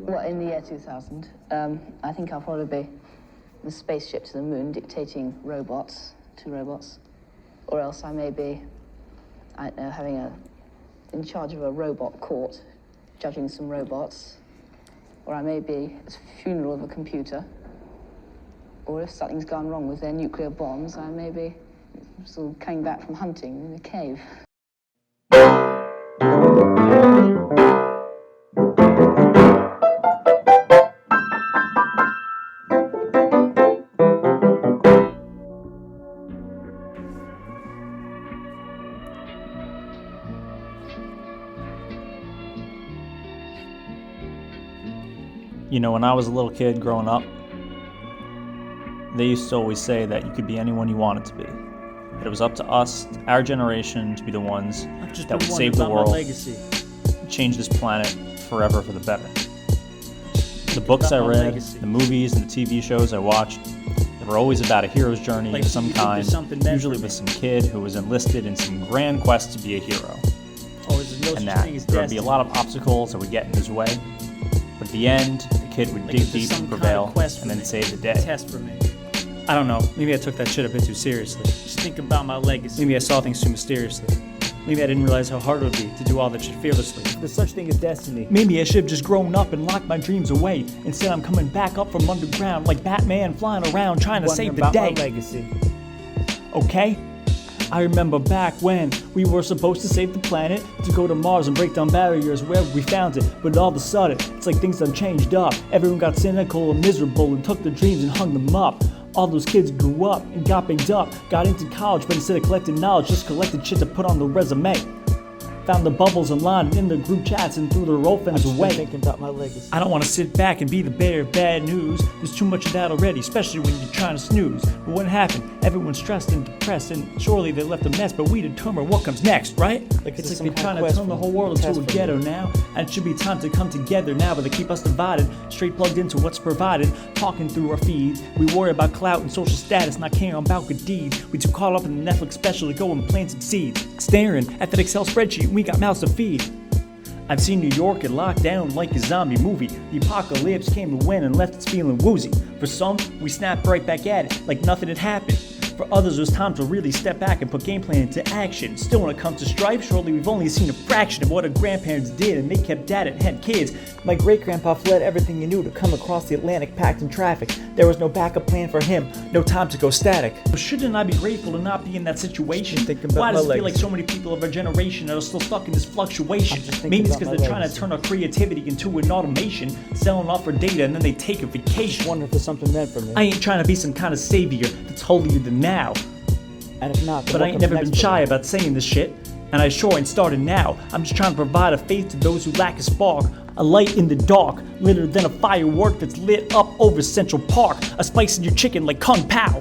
Well, in the year 2000, I think I'll probably be the spaceship to the moon dictating to robots. Or else I may be, I don't know, in charge of a robot court, judging some robots. Or I may be at the funeral of a computer. Or if something's gone wrong with their nuclear bombs, I may be sort of coming back from hunting in a cave. You know, when I was a little kid growing up, they used to always say that you could be anyone you wanted to be. That it was up to us, our generation, to be the ones that would save the world, change this planet forever for the better. The books I read, the movies and the TV shows I watched, they were always about a hero's journey of some kind, usually with some kid who was enlisted in some grand quest to be a hero. And that there would be a lot of obstacles that would get in his way. But at the end, the kid would dig deep and prevail, and then save the day. Test for me. I don't know. Maybe I took that shit a bit too seriously. Just think about my legacy. Maybe I saw things too mysteriously. Maybe I didn't realize how hard it would be to do all that shit fearlessly. There's such thing as destiny. Maybe I should have just grown up and locked my dreams away. Instead, I'm coming back up from underground like Batman, flying around trying to save the day. My legacy. Okay? I remember back when we were supposed to save the planet, to go to Mars and break down barriers wherever we found it. But all of a sudden, it's like things done changed up. Everyone got cynical and miserable and took their dreams and hung them up. All those kids grew up and got banged up, got into college, but instead of collecting knowledge, just collected shit to put on the resume. Found the bubbles online and in the group chats and threw their orphans away. Thinking about my legacy. I don't want to sit back and be the bearer of bad news. There's too much of that already, especially when you're trying to snooze. But what happened? Everyone's stressed and depressed, and surely they left a mess, but we determine what comes next, right? It's like they're trying to turn the whole world into a ghetto now, and it should be time to come together now, but they keep us divided, straight plugged into what's provided, talking through our feeds. We worry about clout and social status, not caring about good deeds. We too caught up in the Netflix special to go and plant some seeds. Staring at that Excel spreadsheet, we got mouths to feed. I've seen New York get locked down like a zombie movie. The apocalypse came to win and left us feeling woozy. For some, we snapped right back at it like nothing had happened. For others, it was time to really step back and put game plan into action. Still, when it comes to strife, surely we've only seen a fraction of what our grandparents did, and they kept at it and had kids. My great-grandpa fled everything he knew to come across the Atlantic packed in traffic. There was no backup plan for him, no time to go static. But shouldn't I be grateful to not be in that situation? Why does it feel like so many people of our generation are still stuck in this fluctuation? Maybe it's because they're trying to turn our creativity into an automation, selling off our data, and then they take a vacation. Wonder if there's something meant for me. I ain't trying to be some kind of savior that's holier than now. And if not, but I ain't never been shy about saying this shit, and I sure ain't starting now. I'm just trying to provide a faith to those who lack a spark, a light in the dark, litter than a firework that's lit up over Central Park, a spice in your chicken like Kung Pao.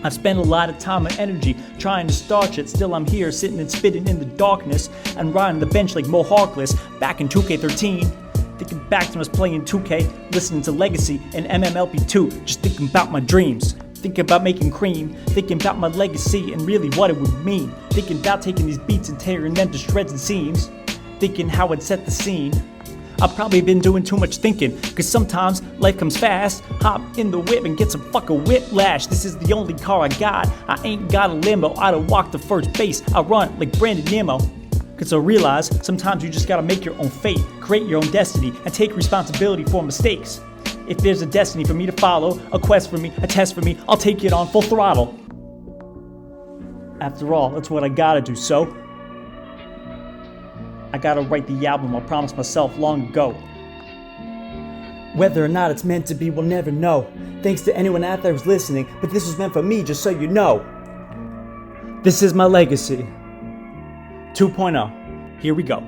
I've spent a lot of time and energy trying to start shit, still I'm here sitting and spitting in the darkness and riding the bench like Mo Harkless back in 2K13. Thinking back to when I was playing 2K, listening to Legacy and MMLP2, just thinking about my dreams. Thinking about making cream, thinking about my legacy and really what it would mean. Thinking about taking these beats and tearing them to shreds and seams. Thinking how I'd set the scene. I've probably been doing too much thinking, cause sometimes life comes fast. Hop in the whip and get some fucking whiplash. This is the only car I got. I ain't got a limo, I don't walk to first base. I run like Brandon Nimmo. Cause I realize sometimes you just gotta make your own fate, create your own destiny, and take responsibility for mistakes. If there's a destiny for me to follow, a quest for me, a test for me, I'll take it on full throttle. After all, that's what I gotta do, so I gotta write the album I promised myself long ago. Whether or not it's meant to be, we'll never know. Thanks to anyone out there who's listening, but this was meant for me, just so you know. This is my legacy. 2.0. Here we go.